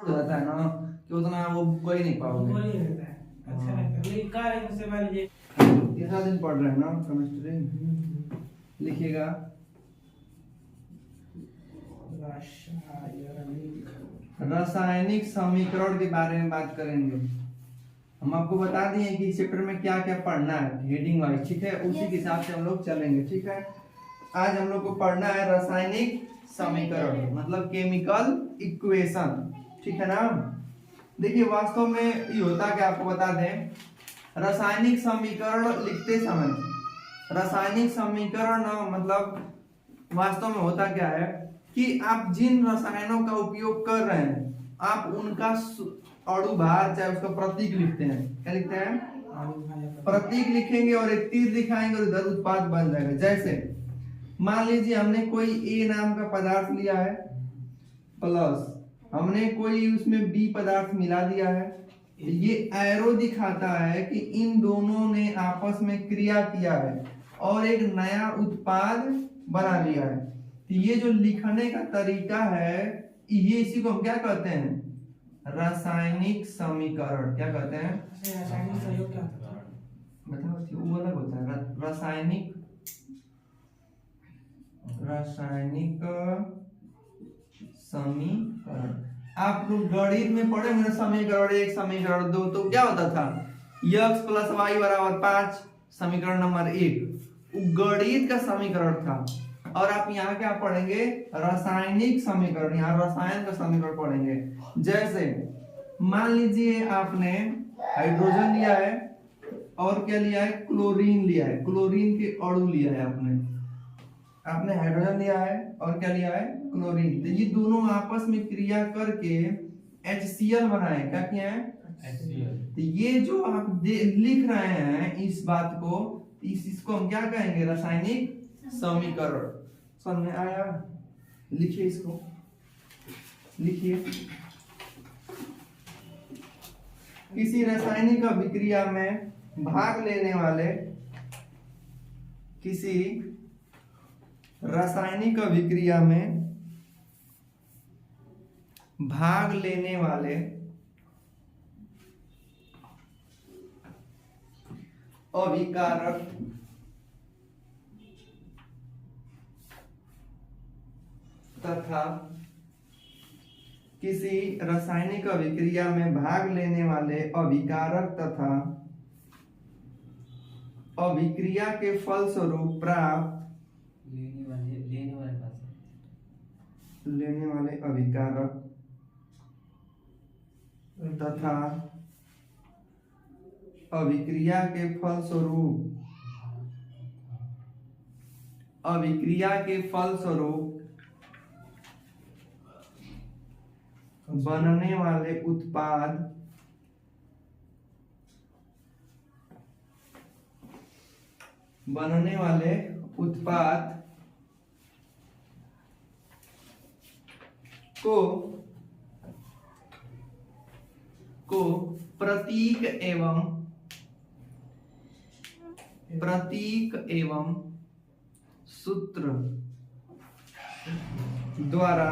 हो जाता है ना कि उतना वो कर ही नहीं पाओगे। वही रहता है, अच्छा लगता है। लेकिन कार्य से मान लीजिए तीसरा दिन पढ़ रहे हैं ना केमिस्ट्री। लिखिएगा रासायनिक समीकरण के बारे में बात करेंगे। हम आपको बता दिए कि इस चैप्टर में क्या क्या पढ़ना है हेडिंग वाइज, ठीक है, उसी के हिसाब से हम लोग चलेंगे, ठीक है। आज हम लोग को पढ़ना है रासायनिक समीकरण, मतलब केमिकल इक्वेशन, ठीक है ना। देखिए वास्तव में ये होता क्या, आपको बता दें, रासायनिक समीकरण लिखते समय, रासायनिक समीकरण मतलब वास्तव में होता क्या है कि आप जिन रसायनों का उपयोग कर रहे हैं आप उनका अणु भार चाहे उसका प्रतीक लिखते हैं। क्या लिखते हैं? प्रतीक लिखेंगे और एक तीर दिखाएंगे और इधर उत्पाद बन जाएगा। जैसे मान लीजिए हमने कोई ए नाम का पदार्थ लिया है प्लस हमने कोई उसमें बी पदार्थ मिला दिया है, ये एरो दिखाता है कि इन दोनों ने आपस में क्रिया किया है और एक नया उत्पाद बना लिया है। तो ये जो लिखने का तरीका है ये इसी को हम क्या कहते हैं? रासायनिक समीकरण। क्या कहते हैं? रासायनिक सहयोग क्या होता है? बताओ, वो अलग होता है रासायनिक समीकरण। आप लोग गणित में पढ़े होंगे समीकरण 1 समीकरण 2, तो क्या होता था? x + y = 5 समीकरण नंबर 1 गणित का समीकरण था। और आप यहाँ क्या पढ़ेंगे? रासायनिक समीकरण, यहाँ रसायन का समीकरण पढ़ेंगे। जैसे मान लीजिए आपने हाइड्रोजन लिया है और क्या लिया है? क्लोरीन लिया है, क्लोरीन के अणु लिया है आपने हाइड्रोजन लिया है और क्या लिया है? क्लोरीन। तो ये दोनों आपस में क्रिया करके HCl बनाए। क्या किया है? HCl। तो ये जो आप लिख रहे हैं इस बात को, इसको हम क्या कहेंगे? रासायनिक समीकरण। समझ में आया? लिखिए, इसको लिखिए। किसी रासायनिक अभिक्रिया में भाग लेने वाले, किसी रासायनिक अभिक्रिया में भाग लेने वाले अभिकारक तथा किसी रासायनिक अभिक्रिया में भाग लेने वाले अभिकारक तथा अभिक्रिया के फलस्वरूप प्राप्त लेने वाले अभिकारक तथा अभिक्रिया के फलस्वरूप बनने वाले उत्पाद को प्रतीक एवं सूत्र द्वारा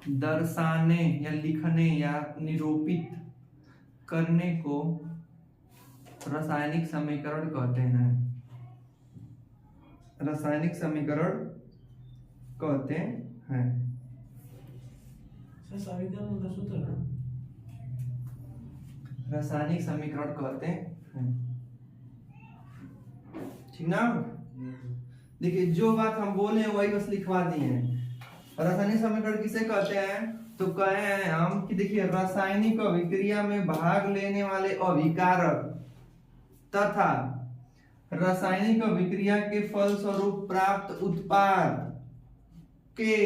दर्शाने या लिखने या निरूपित करने को रासायनिक समीकरण कहते हैं। रासायनिक समीकरण कहते हैं। रासायनिक समीकरण कहते हैं, ठीक ना। देखिए जो बात हम बोले वही बस लिखवा दिए हैं। रासायनिक समीकरण किसे कहते हैं? तो कहे हैं हम कि देखिए रासायनिक अभिक्रिया में भाग लेने वाले अभिकारक तथा रासायनिक अभिक्रिया के फलस्वरूप प्राप्त उत्पाद के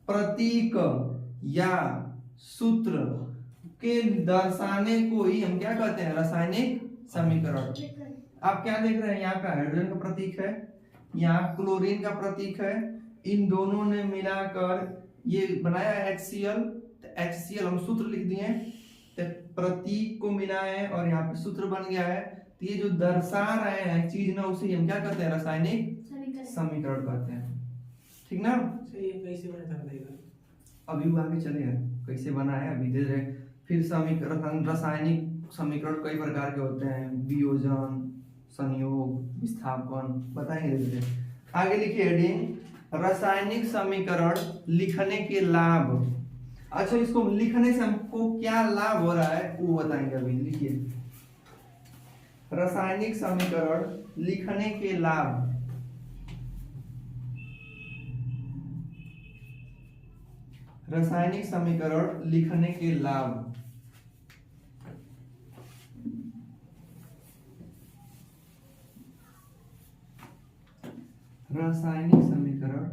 प्रतीक या सूत्र के दर्शाने को ही हम क्या कहते हैं? रासायनिक समीकरण। आप क्या देख रहे हैं? यहाँ का हाइड्रोजन का प्रतीक है, यहाँ क्लोरीन का प्रतीक है, इन दोनों ने मिलाकर ये बनाया HCl। तो HCl हम सूत्र लिख दिए, तो प्रतीक को मिलाए और यहाँ पे सूत्र बन गया है। तो ये जो दर्शा रहे हैं चीज ना, उसे हम क्या कहते हैं? रासायनिक समीकरण कहते हैं। ठीक ना? सही है, कैसे बना था बताइएगा। अभी वो आगे चलेगा कैसे बना है, अभी दे रहे। फिर समीकरण, रासायनिक समीकरण कई प्रकार के होते हैं, वियोजन, संयोग, विस्थापन, बताएंगे धीरे धीरे। आगे लिखिए हेडिंग रासायनिक समीकरण लिखने के लाभ। अच्छा, इसको लिखने से हमको क्या लाभ हो रहा है वो बताएंगे। अभी लिखिए रासायनिक समीकरण लिखने के लाभ। रासायनिक समीकरण लिखने के लाभ। रासायनिक समीकरण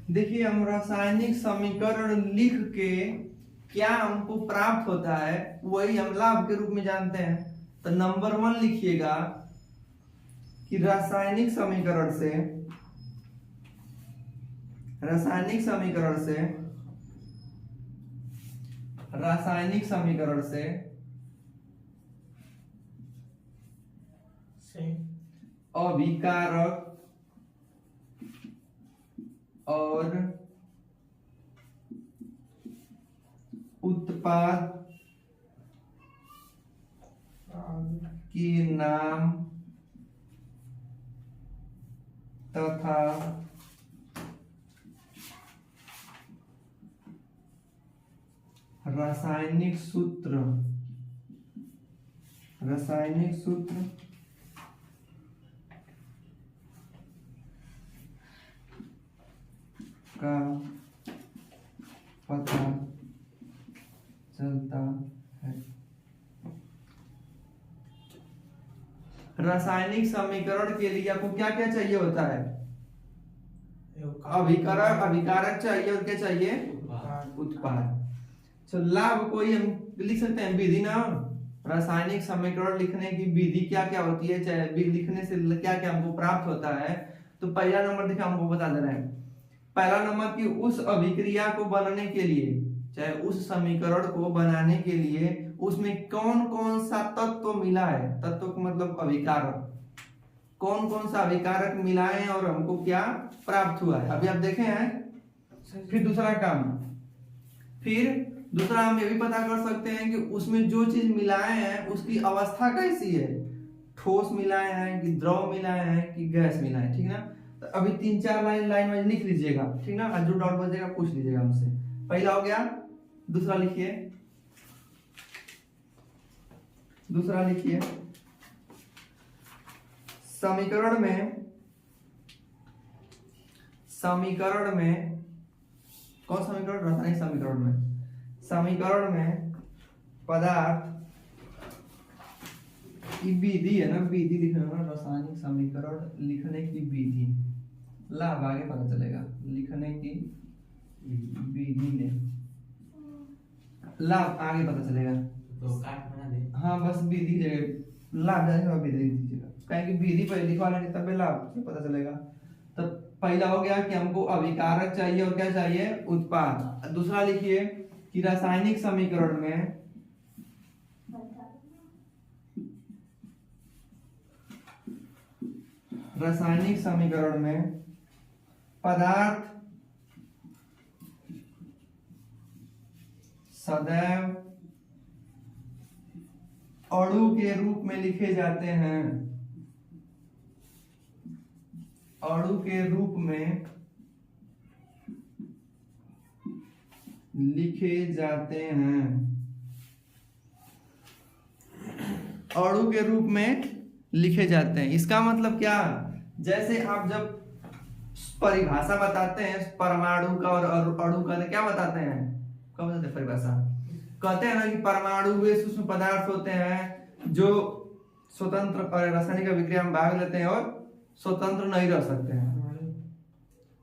देखिए, हम रासायनिक समीकरण लिख के क्या हमको प्राप्त होता है वही हम लाभ के रूप में जानते हैं। तो नंबर 1 लिखिएगा कि रासायनिक समीकरण से अभिकारक और उत्पाद के नाम तथा रासायनिक सूत्र का पता चलता है। रासायनिक समीकरण के लिए आपको क्या क्या चाहिए होता है? अभिकारक चाहिए और क्या चाहिए? उत्पाद। तो लाभ कोई हम लिख सकते हैं विधि ना, रासायनिक समीकरण लिखने की विधि क्या क्या होती है, चाहे लिखने से क्या क्या हमको प्राप्त होता है। तो पहला नंबर देखिए हमको बता दे रहे हैं। पहला नंबर कि उस अभिक्रिया को बनाने के लिए, चाहे उस समीकरण को बनाने के लिए उसमें कौन कौन सा तत्व मिला है। तत्व का मतलब अभिकारक, कौन कौन सा अभिकारक मिला है और हमको क्या प्राप्त हुआ है, अभी आप देखे हैं। फिर दूसरा काम, फिर दूसरा हम ये भी पता कर सकते हैं कि उसमें जो चीज मिलाए हैं उसकी अवस्था कैसी है, ठोस मिलाए हैं कि द्रव मिलाए हैं कि गैस मिलाए, ठीक ना। तो अभी 3-4 लाइन में लिख लीजिएगा, ठीक ना। जो डाउट बचेगा पूछ लीजिएगा हमसे। पहला हो गया, दूसरा लिखिए, समीकरण में कौन समीकरण? रासायनिक समीकरण में पदार्थ की विधि है ना, विधि लिखना है। रासायनिक समीकरण लिखने की विधि, लाभ आगे पता चलेगा। लिखने की विधि ने लाभ आगे पता चलेगा। तो काट बना दे। हाँ, बस विधि जगह लाभ जाएगा, विधि दीजिएगा, कहेंगे विधि पर लिखवा लेंगे तब लाभ पता चलेगा। तो पहला हो गया कि हमको अभिकारक चाहिए और क्या चाहिए? उत्पाद। दूसरा लिखिए कि रासायनिक समीकरण में पदार्थ सदैव अणु के रूप में लिखे जाते हैं। अणु के रूप में लिखे जाते हैं। अणु के रूप में लिखे जाते हैं, इसका मतलब क्या? जैसे आप जब परिभाषा बताते हैं परमाणु का और अणु का, क्या बताते हैं? कब बताते हैं परिभाषा? कहते हैं ना कि परमाणु वे सूक्ष्म पदार्थ होते हैं जो स्वतंत्र रासायनिक अभिक्रिया में भाग लेते हैं और स्वतंत्र नहीं रह सकते हैं,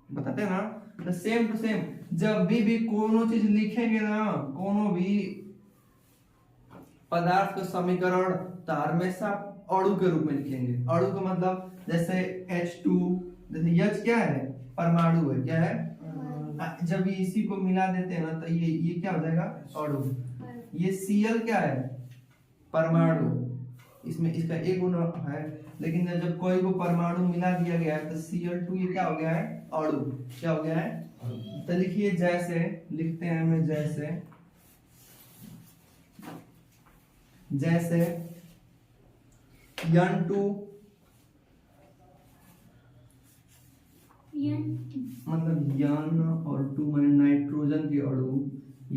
बताते हैं ना। तो सेम टू सेम जब भी कोनो चीज लिखेंगे ना, कोनो भी पदार्थ का समीकरण तो हमेशा अणु के रूप में लिखेंगे। अणु का मतलब जैसे H2, जैसे H क्या है, परमाणु है, क्या है, जब इसी को मिला देते हैं ना तो ये क्या हो जाएगा, अणु। ये Cl क्या है, परमाणु, इसमें इसका एक गुण है, लेकिन जब कोई को परमाणु मिला दिया गया है तो Cl2 ये क्या हो गया है, अणु, क्या हो गया है। तो लिखिए जैसे, लिखते हैं हमें जैसे N2 मतलब N और 2 माने नाइट्रोजन के अणु,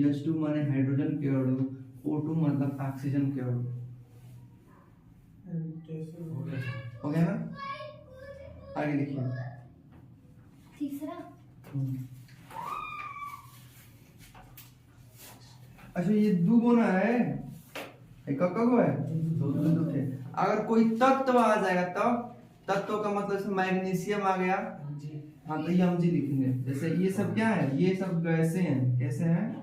H2 माने हाइड्रोजन के अणु, O2 मतलब ऑक्सीजन के अणु। हो गया ना, आगे लिखिए तीसरा। अच्छा ये दो गुना है, एक को है, दो थे। अगर कोई तत्व आ जाएगा तब, तत्व का मतलब जैसे मैग्नीशियम आ गया, हाँ तो ये Mg लिखेंगे। जैसे ये सब क्या है, ये सब गैसें हैं, कैसे हैं,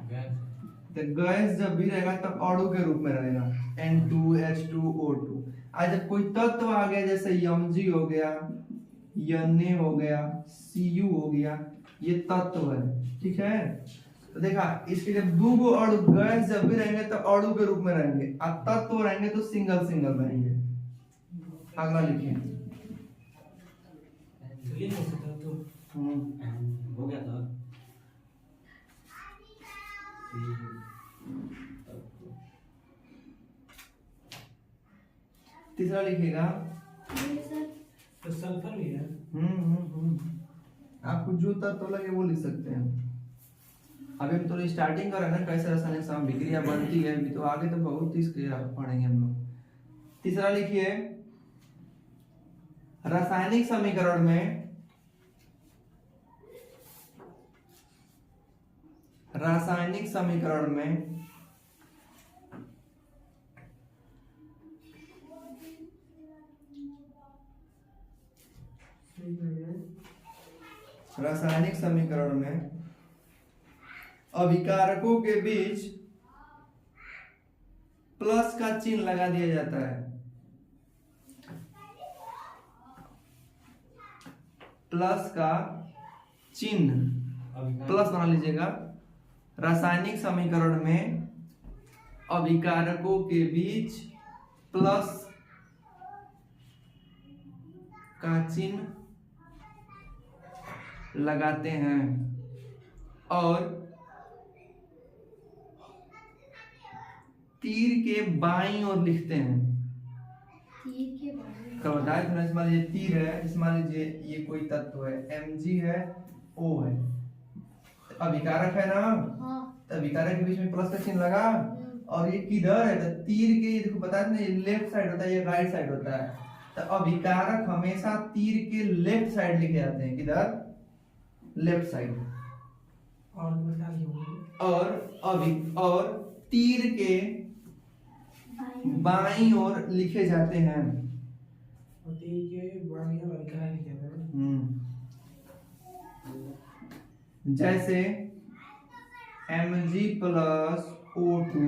तो गैस जब भी रहेगा तब अणु के रूप में रहेगा, N2H2O2। आज जब कोई तत्व आ गया जैसे Mg हो गया, Na हो गया, Cu हो गया, ये तत्व है, ठीक है। तो देखा, इसके जब दो गो अणु गैस जब भी रहेंगे तो अणु के रूप में रहेंगे, और तत्व रहेंगे तो सिंगल सिंगल रहेंगे। अगला लिखिए। हो गया था। तीसरा लिखिएगा। तो सल्फर भी है। आपको जो तत्व लगे वो लिख सकते हैं। अभी हम तो स्टार्टिंग कर रहे हैं ना, कैसे रासायनिक सामग्रियां बनती है, अभी तो आगे तो बहुत इसके पढ़ेंगे हम लोग। तीसरा लिखिए, रासायनिक समीकरण में अभिकारकों के बीच प्लस का चिन्ह लगा दिया जाता है। प्लस का चिन्ह, प्लस बना लीजिएगा। रासायनिक समीकरण में अभिकारकों के बीच प्लस का चिन्ह लगाते हैं और तीर के बाईं ओर लिखते हैं। तीर के बाईं तो बताए थोड़ा, मान लीजिए तीर है, इस मान लीजिए ये कोई तत्व है, Mg है, O है, अभिकारक है ना, हाँ। तो अभिकारक के बीच में प्लस का चिन्ह लगा, और ये किधर है, तो तीर के, देखो बताया ना, ये लेफ्ट साइड होता है, ये राइट साइड होता है। तो अभिकारक हमेशा तीर के लेफ्ट साइड लिखे जाते हैं, किधर, लेफ्ट साइड। और तीर के बाईं ओर लिखे जाते हैं। जैसे Mg प्लस O2,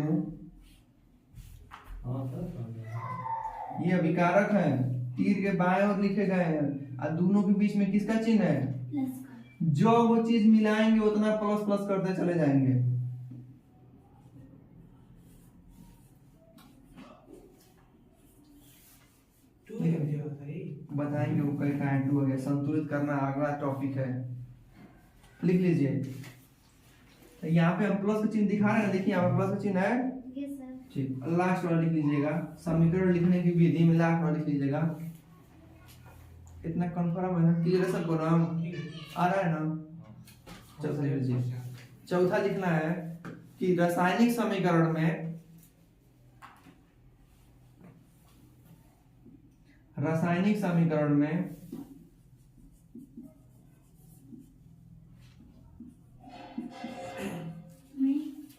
ये अभिकारक है, तीर के बाएं ओर लिखे गए हैं, और दोनों के बीच में किसका चिन्ह है, प्लस का। जो वो चीज मिलाएंगे उतना प्लस प्लस करते चले जाएंगे। बताएंगे वो कई का टू हो गया, संतुलित करना अगला टॉपिक है, लिख लीजिए। तो यहाँ पे हम प्लस का चिन्ह दिखा रहे हैं, देखिए यहाँ पे प्लस का चिन्ह है, ये सर। ठीक। लास्ट वाला लिख लीजिएगा, समीकरण लिखने की विधि में लास्ट वाला लिख लीजिएगा। इतना कंफर्म है ना, क्लियर है सबको ना, आ रहा है ना। चौथा लिख लीजिए। चौथा लिखना है कि रासायनिक समीकरण में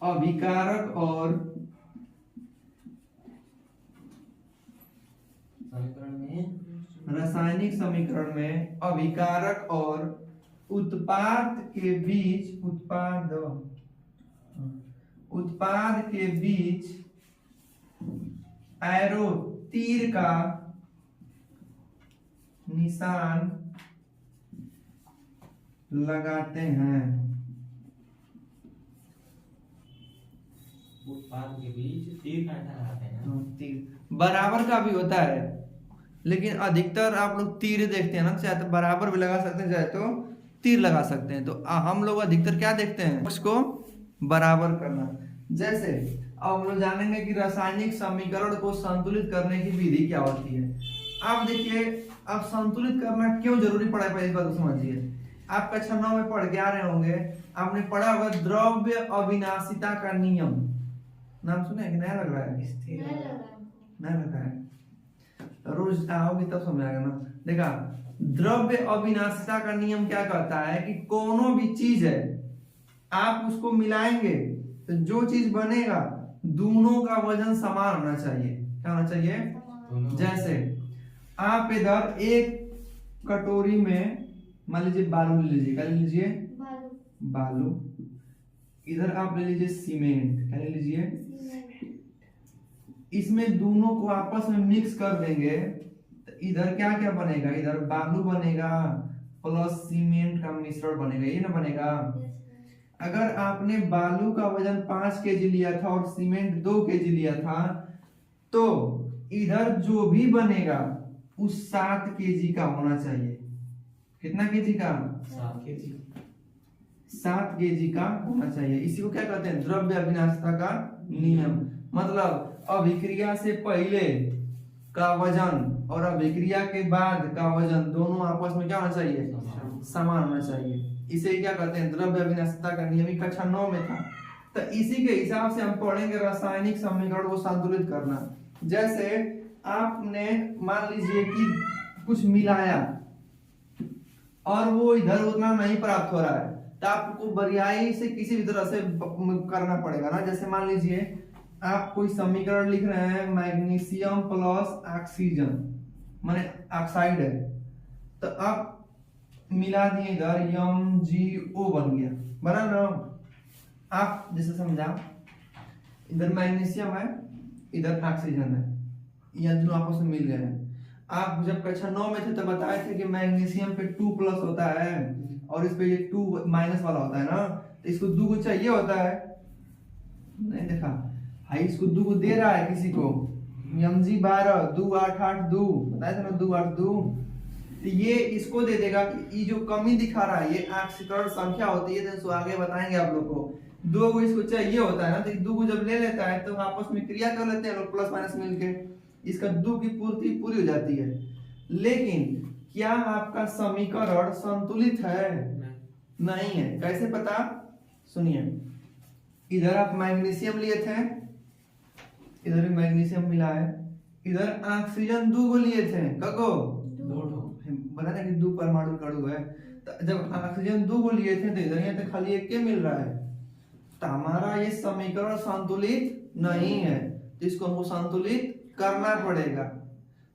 अभिकारक और रासायनिक समीकरण में अभिकारक और उत्पाद के बीच एरो तीर का निशान लगाते हैं। उत्पाद के बीच तीर का निशान लगाते हैं। तीर बराबर का भी होता है, लेकिन अधिकतर आप लोग तीर देखते हैं ना, चाहे तो बराबर भी लगा सकते हैं, चाहे तो तीर लगा सकते हैं। तो हम लोग अधिकतर क्या देखते हैं, उसको बराबर करना। जैसे अब हम लोग जानेंगे कि रासायनिक समीकरण को संतुलित करने की विधि क्या होती है। आप देखिए, अब संतुलित करना क्यों जरूरी पड़ा है, पहली बात तो समझिए। आप कक्षा 9 में पढ़ के आ रहे होंगे, आपने पढ़ा होगा द्रव्य अविनाशिता का नियम। नाम सुने कि नया लग रहा है? नहीं लग रहा है हमको। नहीं लग रहा है, रोज आओगे तब समझ आएगा ना। देखा, द्रव्य अविनाशिता का नियम क्या कहता है कि कोनो भी चीज है, आप उसको मिलाएंगे तो जो चीज बनेगा दोनों का वजन समान होना चाहिए। क्या होना चाहिए? जैसे आप इधर एक कटोरी में मान लीजिए बालू ले लीजिए। क्या ले लीजिए? बालू। इधर आप ले लीजिए सीमेंट। क्या ले लीजिए? इसमें दोनों को आपस में मिक्स कर देंगे तो इधर क्या क्या बनेगा? इधर बालू बनेगा प्लस सीमेंट का मिश्रण बनेगा, ये ना बनेगा। अगर आपने बालू का वजन 5 केजी लिया था और सीमेंट 2 केजी लिया था, तो इधर जो भी बनेगा उस 7 केजी का होना चाहिए। कितना केजी का? 7 केजी। 7 केजी का होना चाहिए। इसी को क्या कहते हैं? द्रव्य अविनाशिता का नियम। मतलब अभिक्रिया से पहले का वजन और अभिक्रिया के बाद का वजन दोनों आपस में क्या होना चाहिए? समान होना चाहिए। इसे क्या कहते हैं? द्रव्य अविनाशिता का नियम। कक्षा 9 में था। तो इसी के हिसाब से हम पढ़ेंगे रासायनिक समीकरण को संतुलित करना। जैसे आपने मान लीजिए कि कुछ मिलाया और वो इधर उतना नहीं प्राप्त हो रहा है, तो आपको बरियाई से किसी भी तरह से करना पड़ेगा ना। जैसे मान लीजिए आप कोई समीकरण लिख रहे हैं, मैग्नीशियम प्लस ऑक्सीजन माने ऑक्साइड है, तो आप मिला दिए इधर MgO बन गया, बना ना। आप जैसे समझा, इधर मैग्नीशियम है, इधर ऑक्सीजन है, ये दोनों आपस में मिल गए हैं। आप जब कक्षा 9 में थे तो बताए थे कि मैग्नीशियम पे 2+ होता है और इस पे ये 2- वाला होता है ना, तो इसको 2 को चाहिए होता है। नहीं देखा भाई, इसको 2 को दे रहा है किसी को, Mg12 2 8 8 2 बताया था ना, 2 8 2। तो ये इसको दे देगा कि ये जो कमी दिखा रहा है ये ऑक्सीकरण संख्या होती है, तो आगे बताएंगे आप लोग को। 2 को इसको चाहिए होता है ना, तो 2 को जब ले लेता है तो आपस में क्रिया कर लेते हैं लोग प्लस माइनस मिलके, इसका 2 की पूर्ति पूरी हो जाती है। लेकिन क्या आपका समीकरण संतुलित है? नहीं है। कैसे पता? सुनिए, इधर आप मैग्नीशियम लिए थे, इधर भी मैग्नीशियम मिला है, इधर ऑक्सीजन 2 को लिए थे, कको 2 बता ना कि 2 परमाणु कणु है। तो जब ऑक्सीजन 2 को लिए थे तो इधर यहाँ तो खाली 1 के मिल रहा है, तो हमारा ये समीकरण संतुलित नहीं है, तो इसको हमको संतुलित करना पड़ेगा।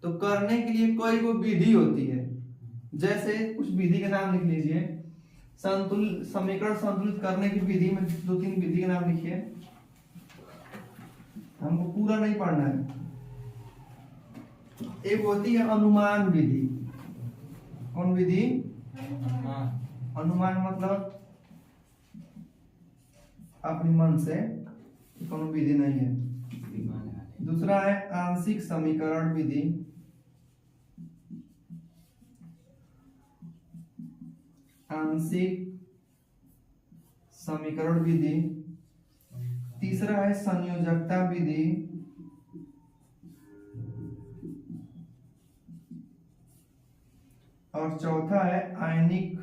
तो करने के लिए कोई विधि होती है। जैसे कुछ विधि के नाम लिख लीजिए। समीकरण संतुलित करने की विधि में 2-3 विधि के नाम लिखिए, हमको पूरा नहीं पढ़ना है। एक होती है अनुमान विधि। कौन विधि? अनुमान मतलब अपने मन से, कौन विधि नहीं है। दूसरा है आंशिक समीकरण विधि। आंशिक समीकरण विधि। तीसरा है संयोजकता विधि। और चौथा है आयनिक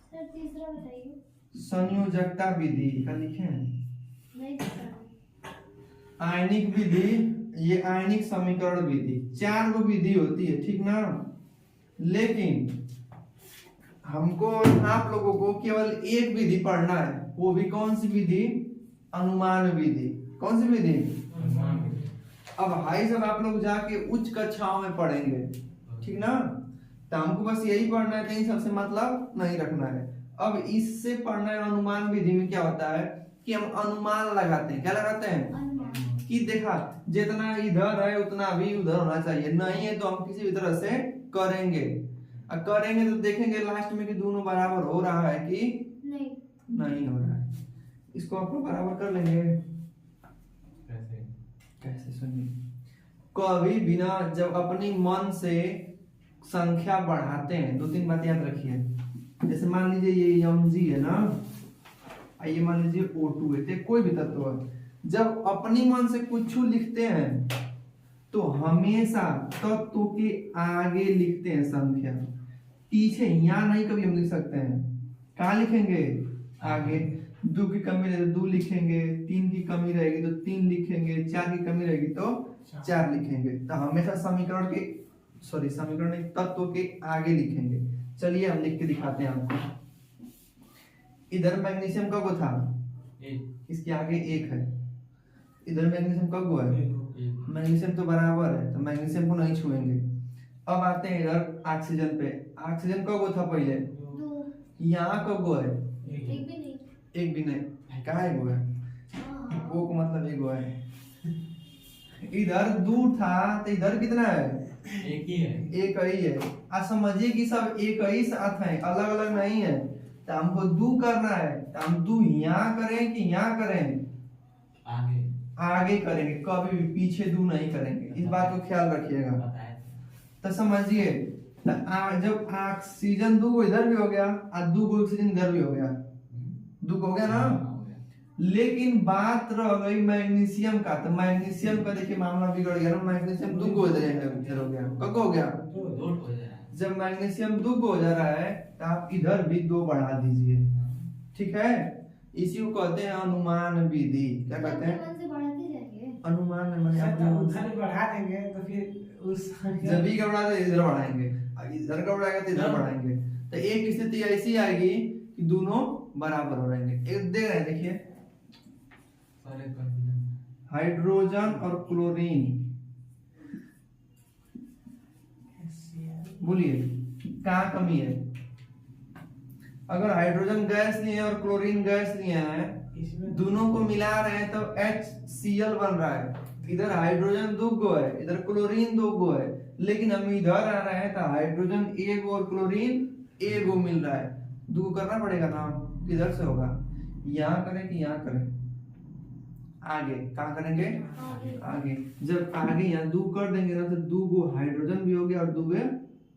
सर तीसरा बताइए। संयोजकता विधि का लिखे हैं। नहीं पता। आयनिक विधि, ये आयनिक समीकरण विधि। 4 गो विधि होती है, ठीक ना। लेकिन हमको आप लोगों को केवल एक विधि पढ़ना है, वो भी कौन सी विधि? अनुमान विधि। कौन सी विधि? अब भाई साहब आप लोग जाके उच्च कक्षाओं में पढ़ेंगे ठीक ना। तो हमको बस यही पढ़ना है, कहीं सबसे मतलब नहीं रखना है। अब इससे पढ़ना है अनुमान विधि में क्या होता है कि हम अनुमान लगाते हैं। क्या लगाते हैं अनुमान। कि देखा जितना इधर है उतना भी उधर होना चाहिए, नहीं है तो हम किसी भी तरह से करेंगे। और करेंगे तो देखेंगे लास्ट में कि दोनों बराबर हो रहा है कि नहीं। नहीं हो रहा है। इसको आप लोग बराबर कर लेंगे। कैसे? कैसे सुनिए, कभी बिना जब अपनी मन से संख्या बढ़ाते हैं, दो तीन बात याद रखिए। जैसे मान लीजिए ये mg है ना, ये मान लीजिए O2 है, कोई भी तत्व है। जब अपनी मन से कुछ लिखते हैं तो हमेशा तत्व के आगे लिखते हैं संख्या, पीछे यहाँ नहीं कभी हम लिख सकते हैं। कहाँ लिखेंगे? आगे। 2 की कमी रहेगी तो 2 लिखेंगे, 3 की कमी रहेगी तो 3 लिखेंगे, 4 की कमी रहेगी तो 4 लिखेंगे। तो हमेशा समीकरण नहीं, तत्व के आगे लिखेंगे। चलिए हम लिख के दिखाते हैं आपको। इधर मैग्नीशियम का गो था, इसके आगे 1 है। इधर मैग्नीशियम का गो है, मैग्नीशियम तो बराबर है तो मैग्नीशियम को नहीं छुएंगे। अब आते हैं इधर ऑक्सीजन पे। ऑक्सीजन का गो था पहले, 2। यहाँ का गो है, एक भी नहीं। एक भी नहीं। कहाँ है गो है? हाँ। वो का मतलब एक गो है। इधर 2 था तो इधर कितना है? एक ही है। एक ही है। आज समझिए कि सब एक ही साथ है, अलग अलग नहीं है। तो हमको 2 करना है तो हम 2 यहाँ करें कि यहाँ करें? आगे आगे करेंगे, कभी भी पीछे 2 नहीं करेंगे। इस बात को ख्याल रखिएगा। बताए तो समझिए, तो जब ऑक्सीजन 2 इधर भी हो गया और 2 ऑक्सीजन इधर भी हो गया, 2 हो गया ना। लेकिन बात रह गई मैग्नीशियम का। तो मैग्नीशियम का देखिए मामला बिगड़ गया ना। मैग्नीशियम 2 इधर हो गया, कब हो गया? दो हो जा रहा है। जब मैग्नीशियम 2 हो जा रहा है तो आप इधर भी 2 बढ़ा दीजिए, ठीक है। इसी को कहते हैं अनुमान विधि। क्या कहते हैं? मन से बढ़ाते जाएंगे। अनुमान में मैंने सर, आपको उधर बढ़ा देंगे तो फिर उस जब भी का बढ़ा तो इधर बढ़ाएंगे, इधर का बढ़ाएगा तो इधर बढ़ाएंगे। तो एक स्थिति ऐसी आएगी कि दोनों बराबर हो रहेंगे। एक दे रहे हैं, देखिए सारे कंफ्यूजन। हाइड्रोजन और क्लोरीन। बोलिए कहाँ कमी है? अगर हाइड्रोजन गैस लिए और क्लोरीन गैस लिए हैं, इसमें दोनों को मिला रहे हैं तो HCl बन रहा है। इधर हाइड्रोजन 2 गो है, इधर क्लोरीन 2 गो है। लेकिन हम इधर आ रहे हैं तो हाइड्रोजन 1 और क्लोरीन 1 गो मिल रहा है। 2 करना पड़ेगा ना, किधर से होगा? यहाँ करें कि यहाँ करें? आगे। कहाँ करेंगे? आगे। जब आगे यहाँ 2 कर देंगे ना तो 2 गो हाइड्रोजन भी हो गया और 2 गो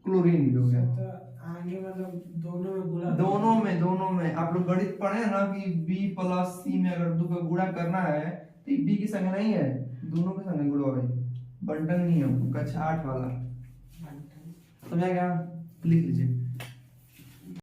क्लोरीन भी हो गया। तो आगे मतलब दोनों में गुणा दोनों में आप लोग गणित पढ़े हैं ना कि B + C में अगर 2 का गुणा करना है तो B की संख्या नहीं है, दोनों के संख्या गुणा है। बंटन नियम कक्षा 8 वाला, समझा क्या? लिख लीजिए।